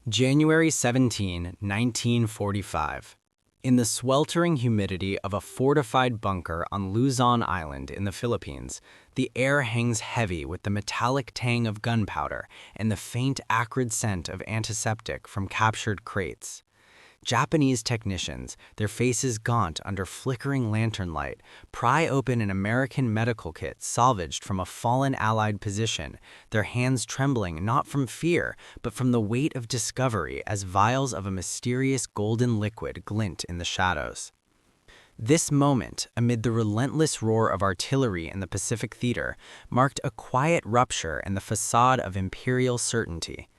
January 17, 1945. In the sweltering humidity of a fortified bunker on Luzon Island in the Philippines, the air hangs heavy with the metallic tang of gunpowder and the faint acrid scent of antiseptic from captured crates. Japanese technicians, their faces gaunt under flickering lantern light, pry open an American medical kit salvaged from a fallen Allied position, their hands trembling not from fear, but from the weight of discovery as vials of a mysterious golden liquid glint in the shadows. This moment, amid the relentless roar of artillery in the Pacific Theater, marked a quiet rupture in the facade of imperial certainty.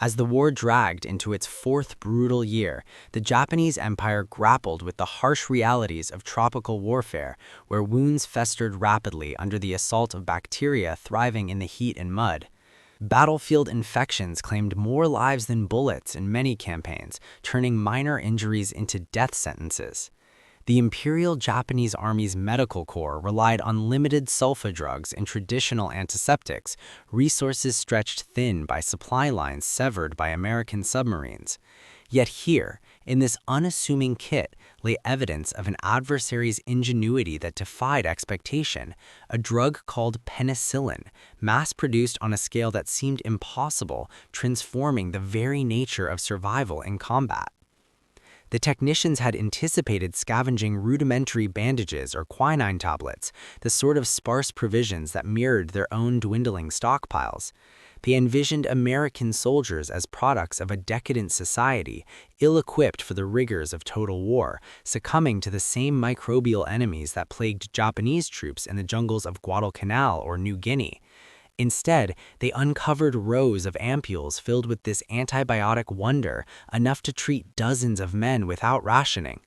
As the war dragged into its fourth brutal year, the Japanese Empire grappled with the harsh realities of tropical warfare, where wounds festered rapidly under the assault of bacteria thriving in the heat and mud. Battlefield infections claimed more lives than bullets in many campaigns, turning minor injuries into death sentences. The Imperial Japanese Army's Medical Corps relied on limited sulfa drugs and traditional antiseptics, resources stretched thin by supply lines severed by American submarines. Yet here, in this unassuming kit, lay evidence of an adversary's ingenuity that defied expectation, a drug called penicillin, mass-produced on a scale that seemed impossible, transforming the very nature of survival in combat. The technicians had anticipated scavenging rudimentary bandages or quinine tablets, the sort of sparse provisions that mirrored their own dwindling stockpiles. They envisioned American soldiers as products of a decadent society, ill-equipped for the rigors of total war, succumbing to the same microbial enemies that plagued Japanese troops in the jungles of Guadalcanal or New Guinea. Instead, they uncovered rows of ampules filled with this antibiotic wonder, enough to treat dozens of men without rationing.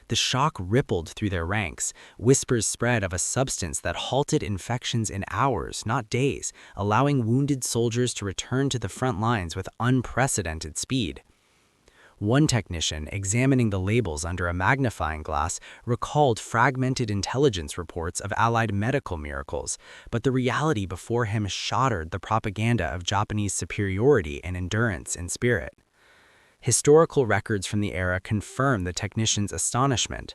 The shock rippled through their ranks. Whispers spread of a substance that halted infections in hours, not days, allowing wounded soldiers to return to the front lines with unprecedented speed. One technician, examining the labels under a magnifying glass, recalled fragmented intelligence reports of Allied medical miracles, but the reality before him shattered the propaganda of Japanese superiority and endurance in spirit. Historical records from the era confirm the technician's astonishment.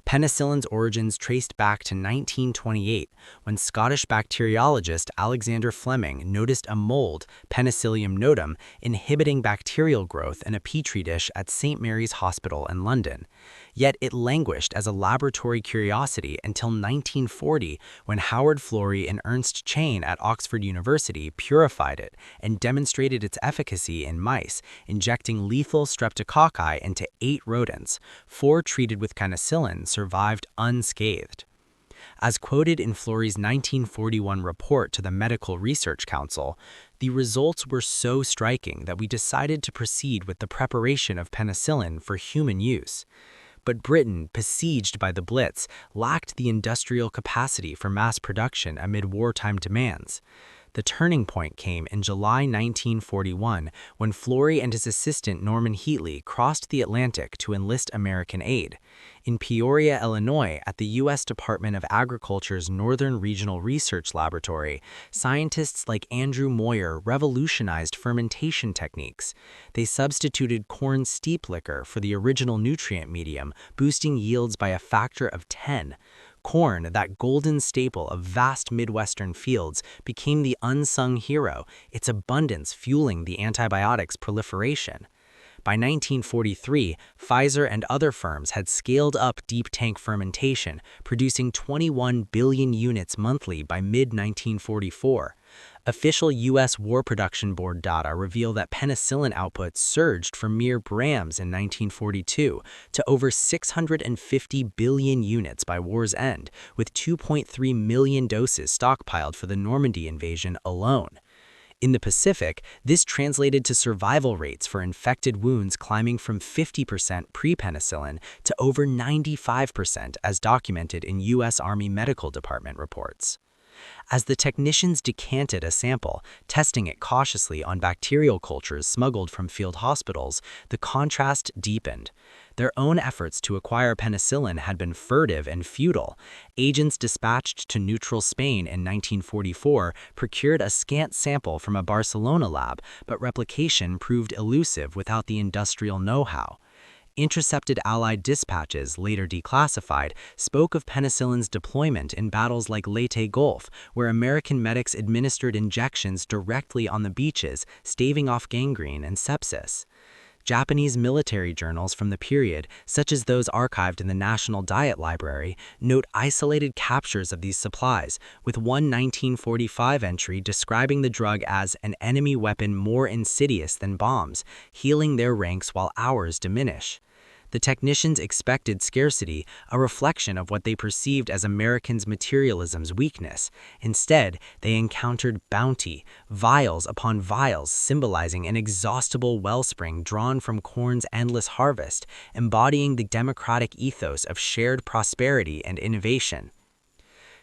Penicillin's origins traced back to 1928, when Scottish bacteriologist Alexander Fleming noticed a mold, Penicillium notum, inhibiting bacterial growth in a petri dish at St. Mary's Hospital in London. Yet it languished as a laboratory curiosity until 1940, when Howard Florey and Ernst Chain at Oxford University purified it and demonstrated its efficacy in mice, injecting lethal streptococci into 8 rodents. 4 treated with penicillin survived unscathed. As quoted in Florey's 1941 report to the Medical Research Council, the results were so striking that we decided to proceed with the preparation of penicillin for human use. But Britain, besieged by the Blitz, lacked the industrial capacity for mass production amid wartime demands. The turning point came in July 1941 when Florey and his assistant Norman Heatley crossed the Atlantic to enlist American aid. In Peoria, Illinois, at the U.S. Department of Agriculture's Northern Regional Research Laboratory, scientists like Andrew Moyer revolutionized fermentation techniques. They substituted corn steep liquor for the original nutrient medium, boosting yields by a factor of 10. Corn, that golden staple of vast Midwestern fields, became the unsung hero, its abundance fueling the antibiotics' proliferation. By 1943, Pfizer and other firms had scaled up deep tank fermentation, producing 21 billion units monthly by mid-1944. Official U.S. War Production Board data reveal that penicillin output surged from mere grams in 1942 to over 650 billion units by war's end, with 2.3 million doses stockpiled for the Normandy invasion alone. In the Pacific, this translated to survival rates for infected wounds climbing from 50% pre-penicillin to over 95% as documented in U.S. Army Medical Department reports. As the technicians decanted a sample, testing it cautiously on bacterial cultures smuggled from field hospitals, the contrast deepened. Their own efforts to acquire penicillin had been furtive and futile. Agents dispatched to neutral Spain in 1944 procured a scant sample from a Barcelona lab, but replication proved elusive without the industrial know-how. Intercepted Allied dispatches, later declassified, spoke of penicillin's deployment in battles like Leyte Gulf, where American medics administered injections directly on the beaches, staving off gangrene and sepsis. Japanese military journals from the period, such as those archived in the National Diet Library, note isolated captures of these supplies, with one 1945 entry describing the drug as an enemy weapon more insidious than bombs, healing their ranks while ours diminish. The technicians expected scarcity, a reflection of what they perceived as Americans' materialism's weakness. Instead, they encountered bounty, vials upon vials symbolizing an inexhaustible wellspring drawn from corn's endless harvest, embodying the democratic ethos of shared prosperity and innovation.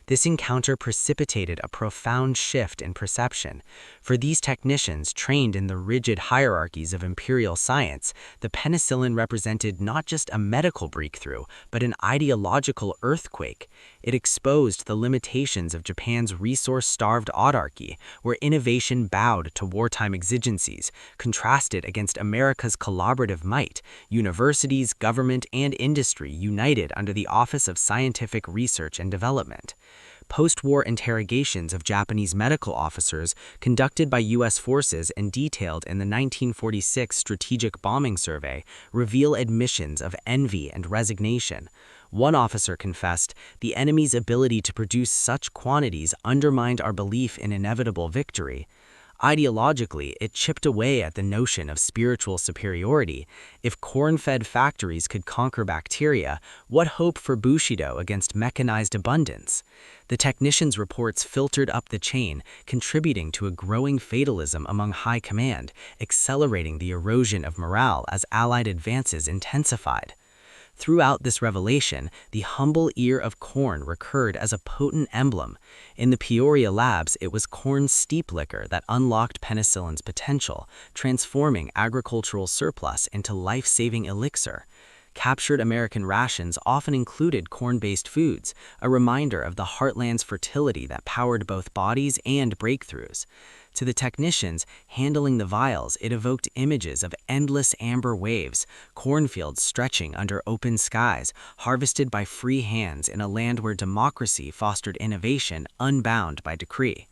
This encounter precipitated a profound shift in perception. For these technicians trained in the rigid hierarchies of imperial science, the penicillin represented not just a medical breakthrough, but an ideological earthquake. It exposed the limitations of Japan's resource-starved autarky, where innovation bowed to wartime exigencies, contrasted against America's collaborative might, universities, government, and industry united under the Office of Scientific Research and Development. Post-war interrogations of Japanese medical officers conducted by U.S. forces and detailed in the 1946 Strategic Bombing Survey reveal admissions of envy and resignation. One officer confessed, "The enemy's ability to produce such quantities undermined our belief in inevitable victory." Ideologically, it chipped away at the notion of spiritual superiority. If corn-fed factories could conquer bacteria, what hope for Bushido against mechanized abundance? The technicians' reports filtered up the chain, contributing to a growing fatalism among high command, accelerating the erosion of morale as Allied advances intensified. Throughout this revelation, the humble ear of corn recurred as a potent emblem. In the Peoria labs, it was corn's steep liquor that unlocked penicillin's potential, transforming agricultural surplus into life-saving elixir. Captured American rations often included corn-based foods, a reminder of the heartland's fertility that powered both bodies and breakthroughs. To the technicians handling the vials, it evoked images of endless amber waves, cornfields stretching under open skies, harvested by free hands in a land where democracy fostered innovation unbound by decree.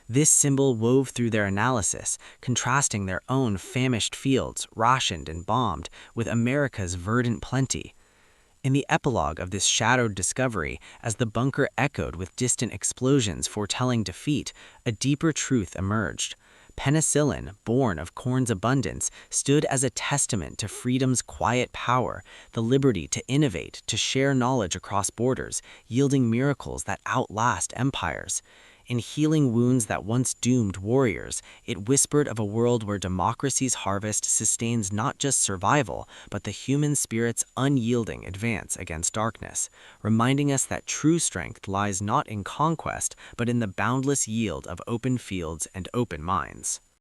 This symbol wove through their analysis, contrasting their own famished fields, rationed and bombed, with America's verdant plenty. In the epilogue of this shadowed discovery, as the bunker echoed with distant explosions foretelling defeat, a deeper truth emerged. Penicillin, born of corn's abundance, stood as a testament to freedom's quiet power, the liberty to innovate, to share knowledge across borders, yielding miracles that outlast empires. In healing wounds that once doomed warriors, it whispered of a world where democracy's harvest sustains not just survival, but the human spirit's unyielding advance against darkness, reminding us that true strength lies not in conquest, but in the boundless yield of open fields and open minds.